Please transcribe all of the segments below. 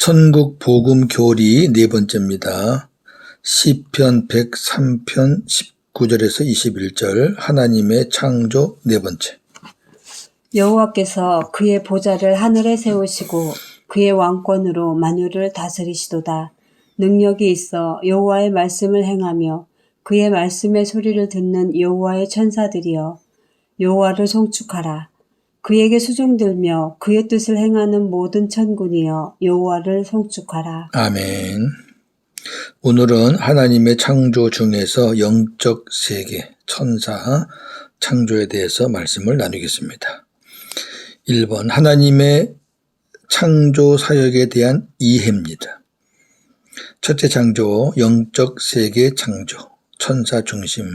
선국 복음 교리 네 번째입니다. 시편 103편 19절에서 21절 하나님의 창조 네 번째. 여호와께서 그의 보좌를 하늘에 세우시고 그의 왕권으로 만유를 다스리시도다. 능력이 있어 여호와의 말씀을 행하며 그의 말씀의 소리를 듣는 여호와의 천사들이여 여호와를 송축하라. 그에게 수종들며 그의 뜻을 행하는 모든 천군이여 여호와를 송축하라. 아멘. 오늘은 하나님의 창조 중에서 영적 세계, 천사 창조에 대해서 말씀을 나누겠습니다. 1번 하나님의 창조 사역에 대한 이해입니다. 첫째 창조, 영적 세계 창조, 천사 중심.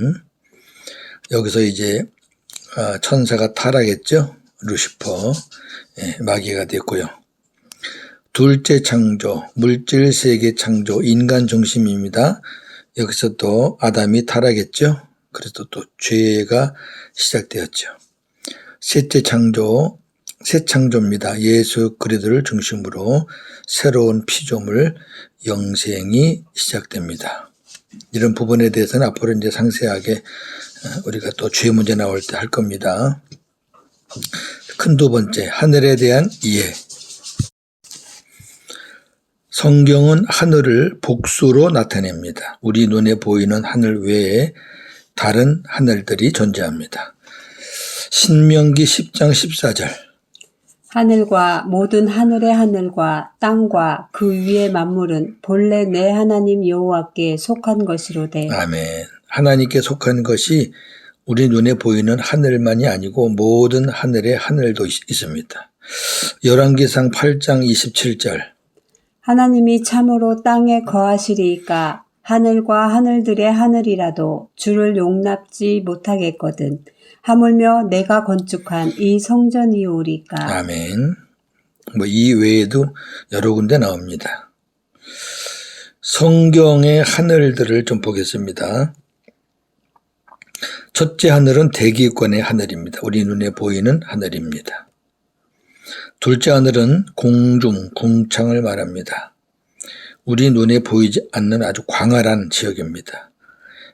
여기서 이제 천사가 타락했죠. 루시퍼, 마귀가 됐고요. 둘째 창조, 물질 세계 창조, 인간 중심입니다. 여기서 또 아담이 타락했죠. 그래서 또 죄가 시작되었죠. 셋째 창조, 새 창조입니다. 예수 그리스도를 중심으로 새로운 피조물 영생이 시작됩니다. 이런 부분에 대해서는 앞으로 이제 상세하게 우리가 또 죄 문제 나올 때 할 겁니다. 큰 두 번째, 하늘에 대한 이해. 성경은 하늘을 복수로 나타냅니다. 우리 눈에 보이는 하늘 외에 다른 하늘들이 존재합니다. 신명기 10장 14절. 하늘과 모든 하늘의 하늘과 땅과 그 위의 만물은 본래 내 하나님 여호와께 속한 것이로되. 아멘. 하나님께 속한 것이 우리 눈에 보이는 하늘만이 아니고 모든 하늘의 하늘도 있습니다. 열왕기상 8장 27절. 하나님이 참으로 땅에 거하시리이까 하늘과 하늘들의 하늘이라도 주를 용납지 못하겠거든. 하물며 내가 건축한 이 성전이오리까. 아멘. 이 외에도 여러 군데 나옵니다. 성경의 하늘들을 좀 보겠습니다. 첫째 하늘은 대기권의 하늘입니다. 우리 눈에 보이는 하늘입니다. 둘째 하늘은 공중, 궁창을 말합니다. 우리 눈에 보이지 않는 아주 광활한 지역입니다.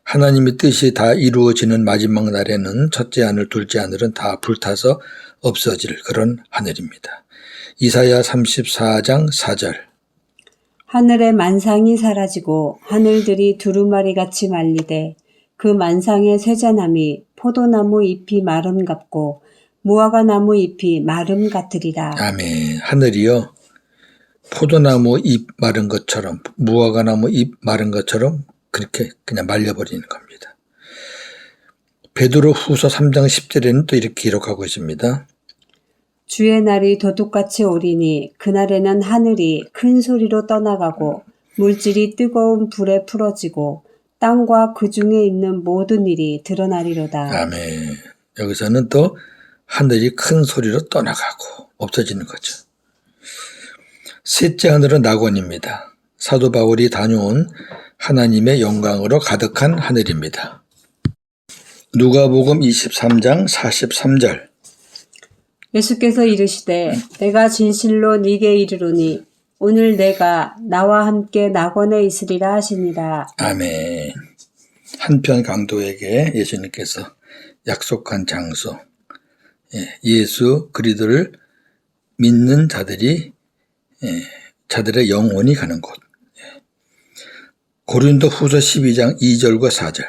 하나님의 뜻이 다 이루어지는 마지막 날에는 첫째 하늘, 둘째 하늘은 다 불타서 없어질 그런 하늘입니다. 이사야 34장 4절. 하늘의 만상이 사라지고 하늘들이 두루마리같이 말리되 그 만상의 세자남이 포도나무 잎이 마름 같고 무화과나무 잎이 마름 같으리라. 아멘. 하늘이요. 포도나무 잎 마른 것처럼 무화과나무 잎 마른 것처럼 그렇게 그냥 말려버리는 겁니다. 베드로 후서 3장 10절에는 또 이렇게 기록하고 있습니다. 주의 날이 도둑같이 오리니 그날에는 하늘이 큰 소리로 떠나가고 물질이 뜨거운 불에 풀어지고 땅과 그 중에 있는 모든 일이 드러나리로다. 아멘. 여기서는 또 하늘이 큰 소리로 떠나가고 없어지는 거죠. 셋째 하늘은 낙원입니다. 사도 바울이 다녀온 하나님의 영광으로 가득한 하늘입니다. 누가복음 23장 43절. 예수께서 이르시되 내가 진실로 네게 이르노니 오늘 내가 나와 함께 낙원에 있으리라 하시니라. 아멘. 한편 강도에게 예수님께서 약속한 장소, 예수 그리스도를 믿는 자들이 자들의 영혼이 가는 곳. 고린도 후서 12장 2절과 4절.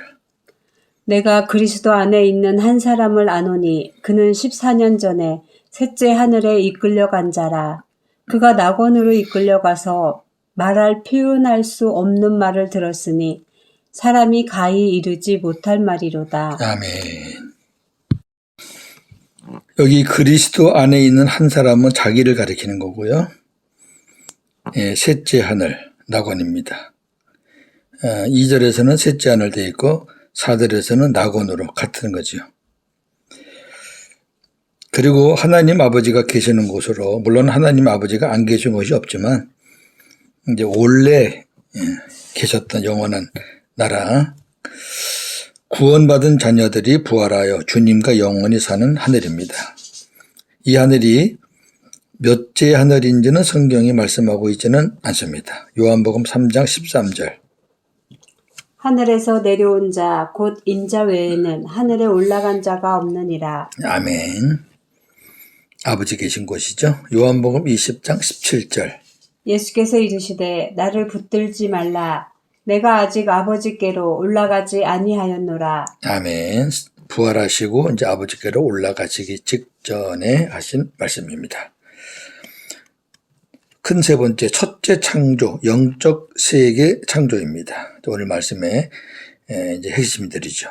내가 그리스도 안에 있는 한 사람을 아노니 그는 14년 전에 셋째 하늘에 이끌려간 자라. 그가 낙원으로 이끌려가서 말할 표현할 수 없는 말을 들었으니 사람이 가히 이르지 못할 말이로다. 아멘. 여기 그리스도 안에 있는 한 사람은 자기를 가리키는 거고요. 셋째 하늘, 낙원입니다. 2절에서는 셋째 하늘 되어 있고 4절에서는 낙원으로 같은 거죠. 그리고 하나님 아버지가 계시는 곳으로, 물론 하나님 아버지가 안 계신 곳이 없지만 이제 원래 계셨던 영원한 나라, 구원받은 자녀들이 부활하여 주님과 영원히 사는 하늘입니다. 이 하늘이 몇째 하늘인지는 성경이 말씀하고 있지는 않습니다. 요한복음 3장 13절. 하늘에서 내려온 자 곧 인자 외에는 하늘에 올라간 자가 없느니라. 아멘. 아버지 계신 곳이죠. 요한복음 20장 17절. 예수께서 이르시되 나를 붙들지 말라. 내가 아직 아버지께로 올라가지 아니하였노라. 아멘. 부활하시고 이제 아버지께로 올라가시기 직전에 하신 말씀입니다. 큰 세 번째, 첫째 창조, 영적 세계 창조입니다. 오늘 말씀의 이제 핵심들이죠.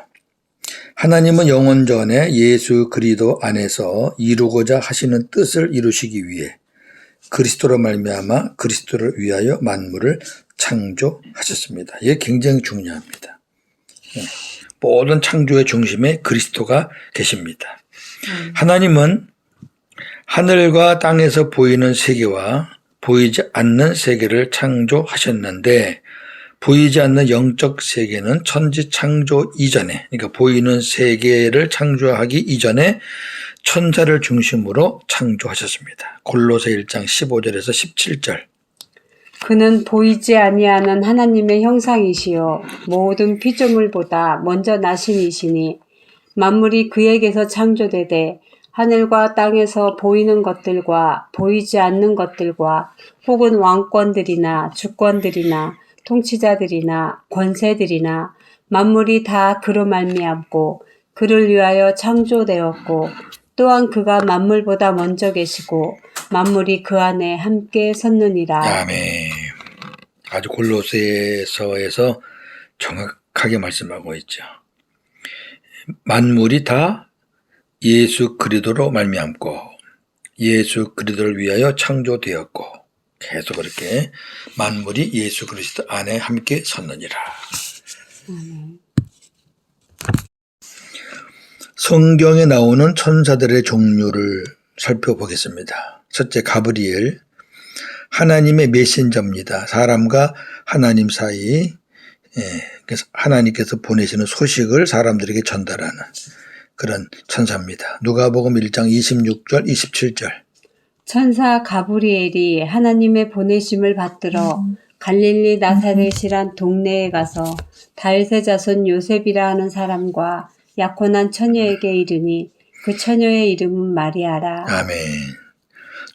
하나님은 영원 전에 예수 그리스도 안에서 이루고자 하시는 뜻을 이루시기 위해 그리스도로 말미암아 그리스도를 위하여 만물을 창조하셨습니다. 이게 굉장히 중요합니다. 모든 창조의 중심에 그리스도가 계십니다. 하나님은 하늘과 땅에서 보이는 세계와 보이지 않는 세계를 창조하셨는데 보이지 않는 영적 세계는 천지 창조 이전에, 그러니까 보이는 세계를 창조하기 이전에 천사를 중심으로 창조하셨습니다. 골로새 1장 15절에서 17절. 그는 보이지 아니하는 하나님의 형상이시요 모든 피조물보다 먼저 나신 이시니 만물이 그에게서 창조되되 하늘과 땅에서 보이는 것들과 보이지 않는 것들과 혹은 왕권들이나 주권들이나 통치자들이나 권세들이나 만물이 다 그로 말미암고 그를 위하여 창조되었고 또한 그가 만물보다 먼저 계시고 만물이 그 안에 함께 섰느니라. 아멘. 아주 골로새서에서 정확하게 말씀하고 있죠. 만물이 다 예수 그리스도로 말미암고 예수 그리스도를 위하여 창조되었고 계속 그렇게 만물이 예수 그리스도 안에 함께 섰느니라. 성경에 나오는 천사들의 종류를 살펴보겠습니다. 첫째, 가브리엘. 하나님의 메신저입니다. 사람과 하나님 사이, 그래서 하나님께서 보내시는 소식을 사람들에게 전달하는 그런 천사입니다. 누가복음 1장 26절, 27절. 천사 가브리엘이 하나님의 보내심을 받들어 갈릴리 나사렛이란 동네에 가서 다윗의 자손 요셉이라 하는 사람과 약혼한 처녀에게 이르니 그 처녀의 이름은 마리아라. 아멘.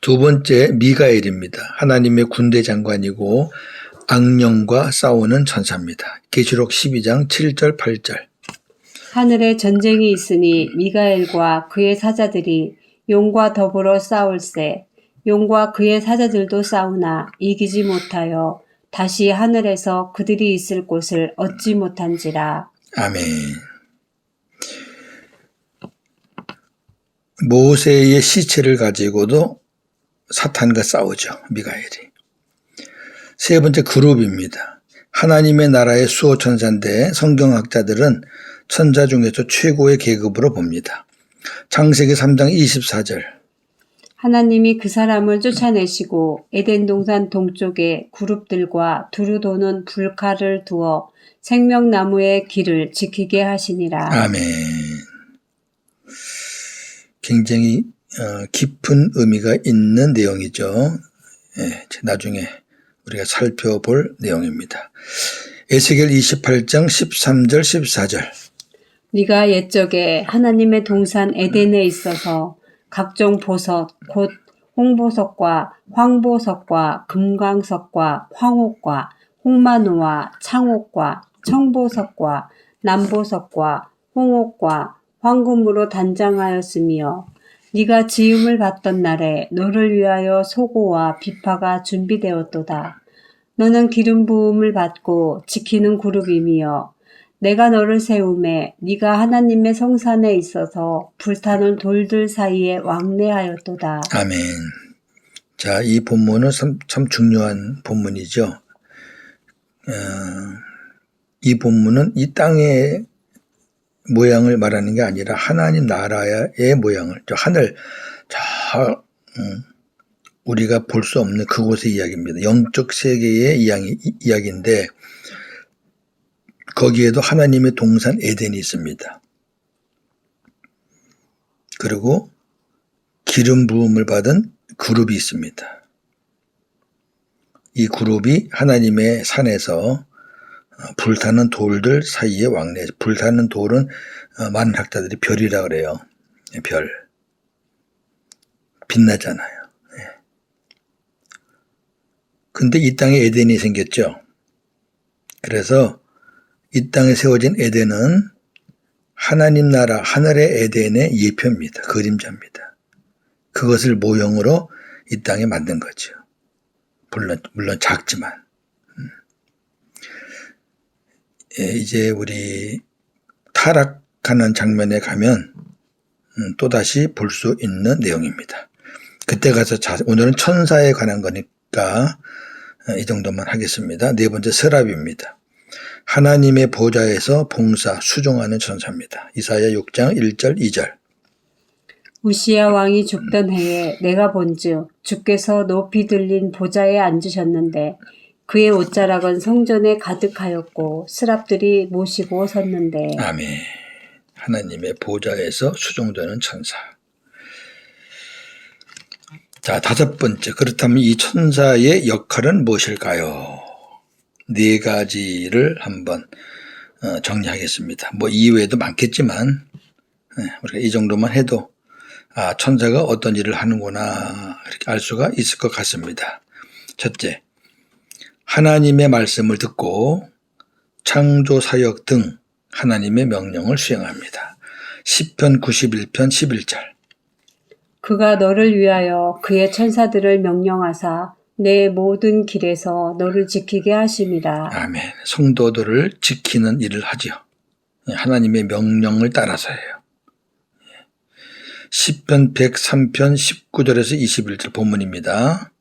두 번째, 미가엘입니다. 하나님의 군대 장관이고 악령과 싸우는 천사입니다. 계시록 12장 7절, 8절. 하늘에 전쟁이 있으니 미가엘과 그의 사자들이 용과 더불어 싸울세. 용과 그의 사자들도 싸우나 이기지 못하여 다시 하늘에서 그들이 있을 곳을 얻지 못한지라. 아멘. 모세의 시체를 가지고도 사탄과 싸우죠. 미가엘이. 세 번째, 그룹입니다. 하나님의 나라의 수호 천사인데 성경학자들은 천사 중에서 최고의 계급으로 봅니다. 창세기 3장 24절. 하나님이 그 사람을 쫓아내시고 에덴 동산 동쪽에 그룹들과 두루 도는 불칼을 두어 생명나무의 길을 지키게 하시니라. 아멘. 굉장히 깊은 의미가 있는 내용이죠. 나중에 우리가 살펴볼 내용입니다. 에스겔 28장 13절 14절. 네가 옛적에 하나님의 동산 에덴에 있어서 각종 보석 곧 홍보석과 황보석과 금광석과 황옥과 홍마노와 창옥과 청보석과 남보석과 홍옥과 황금으로 단장하였으며 네가 지음을 받던 날에 너를 위하여 소고와 비파가 준비되었도다. 너는 기름 부음을 받고 지키는 그룹이며 내가 너를 세우매 네가 하나님의 성산에 있어서 불타는 돌들 사이에 왕래하였도다. 아멘. 자, 이 본문은 참 중요한 본문이죠. 이 본문은 이 땅의 모양을 말하는 게 아니라 하나님 나라의 모양을, 저 하늘, 우리가 볼 수 없는 그곳의 이야기입니다. 영적 세계의 이야기인데 거기에도 하나님의 동산 에덴이 있습니다. 그리고 기름 부음을 받은 그룹이 있습니다. 이 그룹이 하나님의 산에서 불타는 돌들 사이에 왕래. 불타는 돌은 많은 학자들이 별이라 그래요. 별. 빛나잖아요. 근데 이 땅에 에덴이 생겼죠. 그래서 이 땅에 세워진 에덴은 하나님 나라 하늘의 에덴의 예표입니다. 그림자입니다. 그것을 모형으로 이 땅에 만든 거죠. 물론 작지만. 이제 우리 타락하는 장면에 가면 또다시 볼 수 있는 내용입니다. 그때 가서 오늘은 천사에 관한 거니까 이 정도만 하겠습니다. 네 번째 서랍입니다. 하나님의 보좌에서 봉사, 수종하는 천사입니다. 이사야 6장 1절 2절. 우시야 왕이 죽던 해에 내가 본즉 주께서 높이 들린 보좌에 앉으셨는데 그의 옷자락은 성전에 가득하였고 스랍들이 모시고 섰는데. 아멘. 하나님의 보좌에서 수종되는 천사. 자, 다섯 번째. 그렇다면 이 천사의 역할은 무엇일까요? 네 가지를 한번 정리하겠습니다. 뭐 이외에도 많겠지만 우리가 이 정도만 해도 천사가 어떤 일을 하는구나 이렇게 알 수가 있을 것 같습니다. 첫째, 하나님의 말씀을 듣고 창조 사역 등 하나님의 명령을 수행합니다. 시편 91편 11절. 그가 너를 위하여 그의 천사들을 명령하사 내 모든 길에서 너를 지키게 하심이라. 아멘. 성도들을 지키는 일을 하지요. 하나님의 명령을 따라서예요. 시편 103편 19절에서 21절 본문입니다.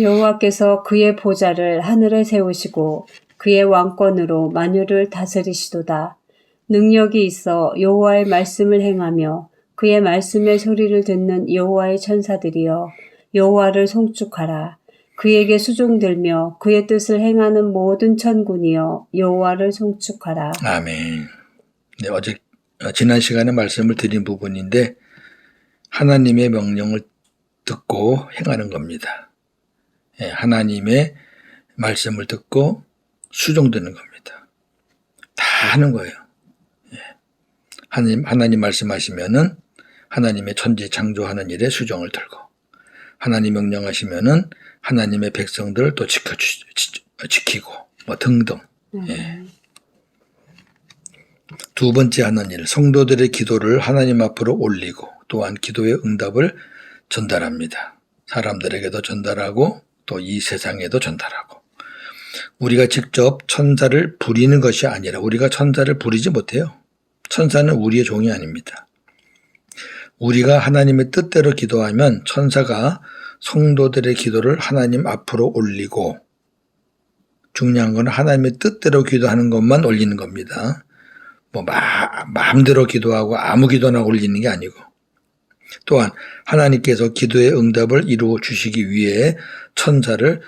여호와께서 그의 보좌를 하늘에 세우시고 그의 왕권으로 만유를 다스리시도다. 능력이 있어 여호와의 말씀을 행하며 그의 말씀의 소리를 듣는 여호와의 천사들이여 여호와를 송축하라. 그에게 수종들며 그의 뜻을 행하는 모든 천군이여 여호와를 송축하라. 아멘. 네, 지난 시간에 말씀을 드린 부분인데 하나님의 명령을 듣고 행하는 겁니다. 하나님의 말씀을 듣고 수종드는 겁니다. 다 하는 거예요. 하나님 말씀하시면은 하나님의 천지 창조하는 일에 수종을 들고 하나님 명령하시면은 하나님의 백성들을 또 지키고 뭐 등등. 두 번째 하는 일, 성도들의 기도를 하나님 앞으로 올리고 또한 기도의 응답을 전달합니다. 사람들에게도 전달하고 또 이 세상에도 전달하고. 우리가 직접 천사를 부리는 것이 아니라 우리가 천사를 부리지 못해요. 천사는 우리의 종이 아닙니다. 우리가 하나님의 뜻대로 기도하면 천사가 성도들의 기도를 하나님 앞으로 올리고, 중요한 건 하나님의 뜻대로 기도하는 것만 올리는 겁니다. 뭐 마음대로 기도하고 아무 기도나 올리는 게 아니고, 또한 하나님께서 기도의 응답을 이루어 주시기 위해 천사를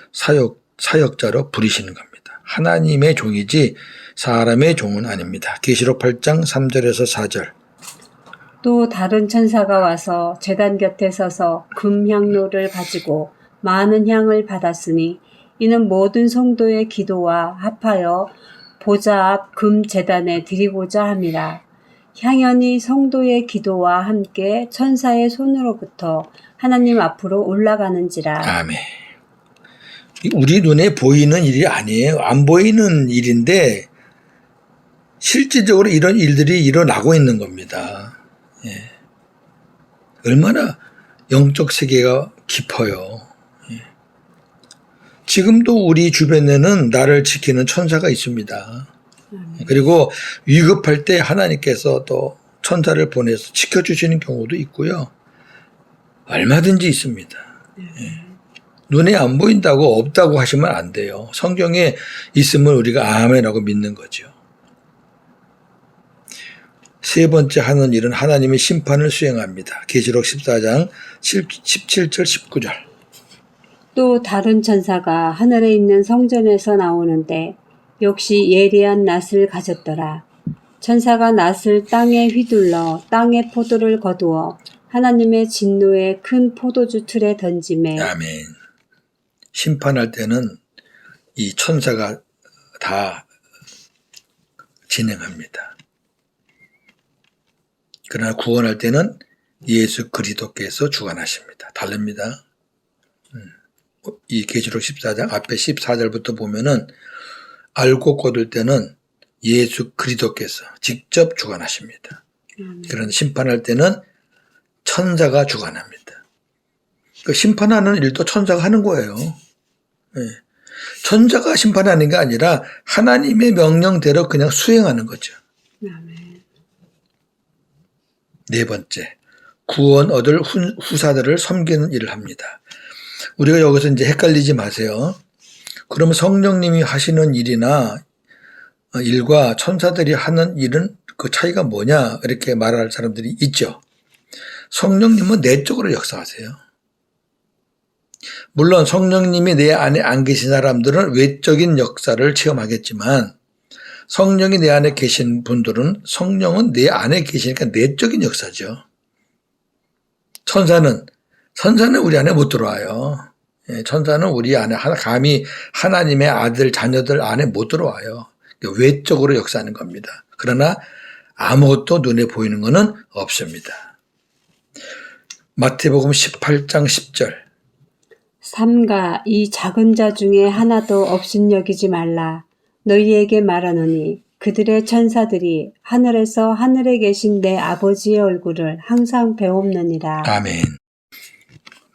사역자로 부리시는 겁니다. 하나님의 종이지 사람의 종은 아닙니다. 계시록 8장 3절에서 4절. 또 다른 천사가 와서 제단 곁에 서서 금향로를 가지고 많은 향을 받았으니 이는 모든 성도의 기도와 합하여 보좌 앞 금 제단에 드리고자 함이라. 향연이 성도의 기도와 함께 천사의 손으로부터 하나님 앞으로 올라가는지라. 아멘. 우리 눈에 보이는 일이 아니에요. 안 보이는 일인데 실질적으로 이런 일들이 일어나고 있는 겁니다. 얼마나 영적 세계가 깊어요. 지금도 우리 주변에는 나를 지키는 천사가 있습니다. 그리고 위급할 때 하나님께서 또 천사를 보내서 지켜주시는 경우도 있고요. 얼마든지 있습니다. 눈에 안 보인다고 없다고 하시면 안 돼요. 성경에 있으면 우리가 아멘하고 믿는 거죠. 세 번째 하는 일은 하나님의 심판을 수행합니다. 계시록 14장 17절 19절. 또 다른 천사가 하늘에 있는 성전에서 나오는데 역시 예리한 낫을 가졌더라. 천사가 낫을 땅에 휘둘러 땅의 포도를 거두어 하나님의 진노의 큰 포도주 틀에 던짐에 아멘. 심판할 때는 이 천사가 다 진행합니다. 그러나 구원할 때는 예수 그리스도께서 주관하십니다. 다릅니다. 이 계시록 14장 앞에 14절부터 보면은 알고 거둘 때는 예수 그리스도께서 직접 주관하십니다. 그런데 심판할 때는 천사가 주관합니다. 그 심판하는 일도 천사가 하는 거예요. 예. 천사가 심판하는 게 아니라 하나님의 명령대로 그냥 수행하는 거죠. 아멘. 네 번째, 구원 얻을 후사들을 섬기는 일을 합니다. 우리가 여기서 이제 헷갈리지 마세요. 그러면 성령님이 하시는 일이나 일과 천사들이 하는 일은 그 차이가 뭐냐 이렇게 말할 사람들이 있죠. 성령님은 내적으로 역사하세요. 물론 성령님이 내 안에 안 계신 사람들은 외적인 역사를 체험하겠지만 성령이 내 안에 계신 분들은 성령은 내 안에 계시니까 내적인 역사죠. 천사는 우리 안에 못 들어와요. 천사는 우리 안에 감히 하나님의 아들 자녀들 안에 못 들어와요. 외적으로 역사하는 겁니다. 그러나 아무것도 눈에 보이는 것은 없습니다. 마태복음 18장 10절. 삼가 이 작은 자 중에 하나도 업신여기지 말라. 너희에게 말하노니 그들의 천사들이 하늘에서 하늘에 계신 내 아버지의 얼굴을 항상 배옵느니라. 아멘.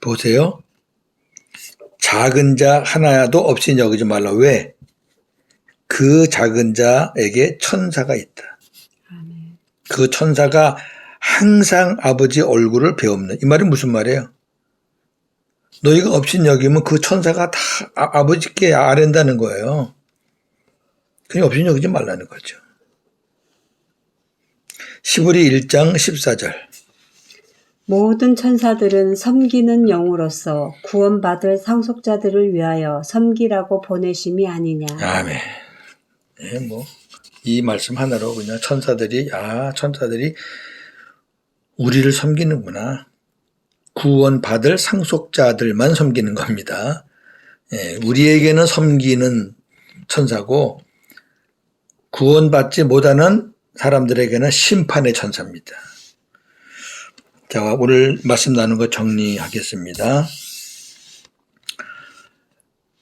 보세요. 작은 자 하나도 없이 여기지 말라. 왜? 그 작은 자에게 천사가 있다. 아멘. 그 천사가 항상 아버지 얼굴을 배옵는. 이 말이 무슨 말이에요? 너희가 업신여기면 그 천사가 다 아버지께 아랜다는 거예요. 그냥 업신여기지 말라는 거죠. 시브리 1장 14절. 모든 천사들은 섬기는 영으로서 구원받을 상속자들을 위하여 섬기라고 보내심이 아니냐. 아멘. 네, 이 말씀 하나로 그냥 천사들이 우리를 섬기는구나. 구원받을 상속자들만 섬기는 겁니다. 예, 우리에게는 섬기는 천사고 구원받지 못하는 사람들에게는 심판의 천사입니다. 자, 오늘 말씀 나눈 거 정리하겠습니다.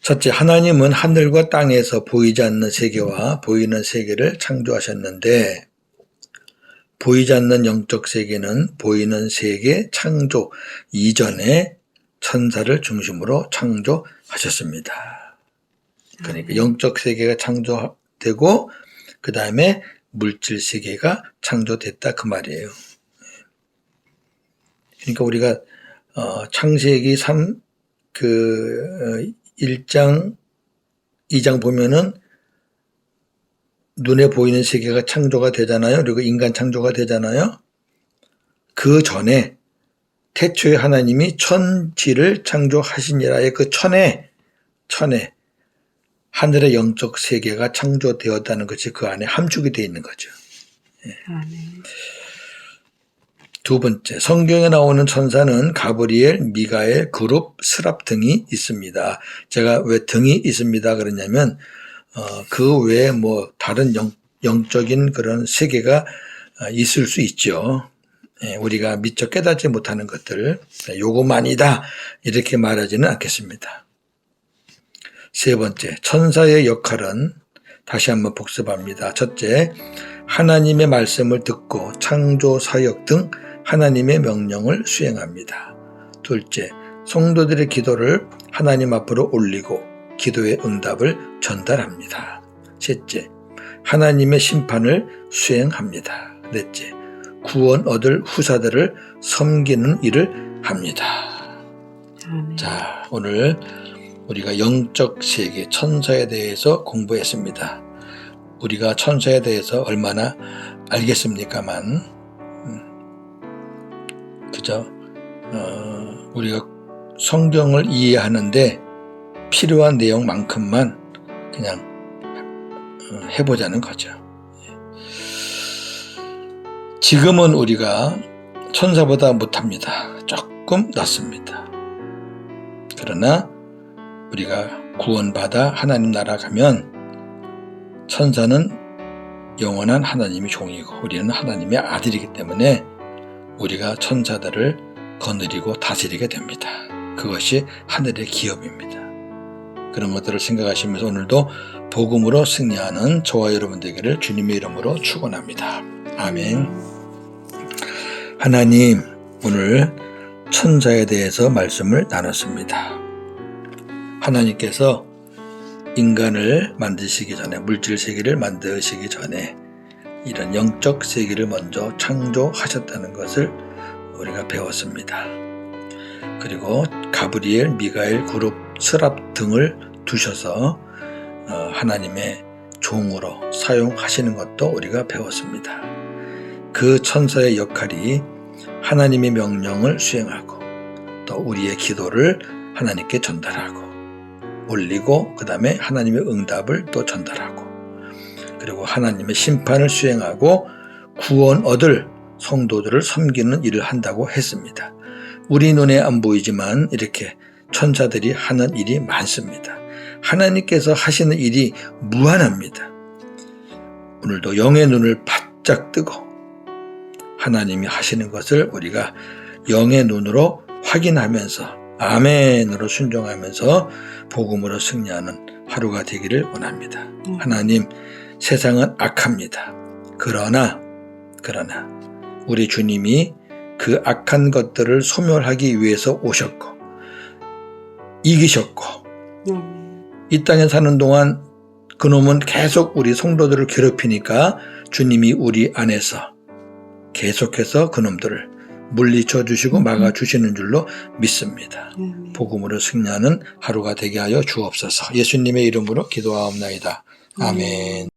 첫째, 하나님은 하늘과 땅에서 보이지 않는 세계와 보이는 세계를 창조하셨는데 보이지 않는 영적 세계는 보이는 세계 창조 이전에 천사를 중심으로 창조하셨습니다. 그러니까 영적 세계가 창조되고 그 다음에 물질 세계가 창조됐다 그 말이에요. 그러니까 우리가 창세기 1장 2장 보면은 눈에 보이는 세계가 창조가 되잖아요. 그리고 인간 창조가 되잖아요. 그 전에 태초에 하나님이 천지를 창조하시니라의 그 천에 하늘의 영적 세계가 창조되었다는 것이 그 안에 함축이 되어 있는 거죠. 아멘. 두 번째, 성경에 나오는 천사는 가브리엘, 미가엘, 그룹, 스랍 등이 있습니다. 제가 왜 등이 있습니다 그러냐면 그 외에 다른 영적인 그런 세계가 있을 수 있죠. 우리가 미처 깨닫지 못하는 것들, 요것만이다 이렇게 말하지는 않겠습니다. 세 번째, 천사의 역할은 다시 한번 복습합니다. 첫째, 하나님의 말씀을 듣고 창조 사역 등 하나님의 명령을 수행합니다. 둘째, 성도들의 기도를 하나님 앞으로 올리고 기도의 응답을 전달합니다. 셋째, 하나님의 심판을 수행합니다. 넷째, 구원 얻을 후사들을 섬기는 일을 합니다. 아멘. 자, 오늘 우리가 영적 세계 천사에 대해서 공부했습니다. 우리가 천사에 대해서 얼마나 알겠습니까만 그저 우리가 성경을 이해하는데 필요한 내용만큼만 그냥 지금은 우리가 천사보다 못합니다. 조금 낫습니다. 그러나 우리가 구원받아 하나님 나라 가면 천사는 영원한 하나님의 종이고 우리는 하나님의 아들이기 때문에 우리가 천사들을 거느리고 다스리게 됩니다. 그것이 하늘의 기업입니다. 그런 것들을 생각하시면서 오늘도 복음으로 승리하는 저와 여러분 되기를 주님의 이름으로 축원합니다. 아멘. 하나님, 오늘 천사에 대해서 말씀을 나눴습니다. 하나님께서 인간을 만드시기 전에, 물질 세계를 만드시기 전에 이런 영적 세계를 먼저 창조하셨다는 것을 우리가 배웠습니다. 그리고 가브리엘, 미가엘, 그룹, 스랍 등을 두셔서 하나님의 종으로 사용하시는 것도 우리가 배웠습니다. 그 천사의 역할이 하나님의 명령을 수행하고 또 우리의 기도를 하나님께 전달하고 올리고 그 다음에 하나님의 응답을 또 전달하고 그리고 하나님의 심판을 수행하고 구원 얻을 성도들을 섬기는 일을 한다고 했습니다. 우리 눈에 안 보이지만 이렇게 천사들이 하는 일이 많습니다. 하나님께서 하시는 일이 무한합니다. 오늘도 영의 눈을 바짝 뜨고 하나님이 하시는 것을 우리가 영의 눈으로 확인하면서 아멘으로 순종하면서 복음으로 승리하는 하루가 되기를 원합니다. 하나님, 세상은 악합니다. 그러나 우리 주님이 그 악한 것들을 소멸하기 위해서 오셨고 이기셨고 이 땅에 사는 동안 그놈은 계속 우리 성도들을 괴롭히니까 주님이 우리 안에서 계속해서 그놈들을 물리쳐 주시고 막아주시는 줄로 믿습니다. 복음으로 승리하는 하루가 되게 하여 주옵소서. 예수님의 이름으로 기도하옵나이다. 아멘.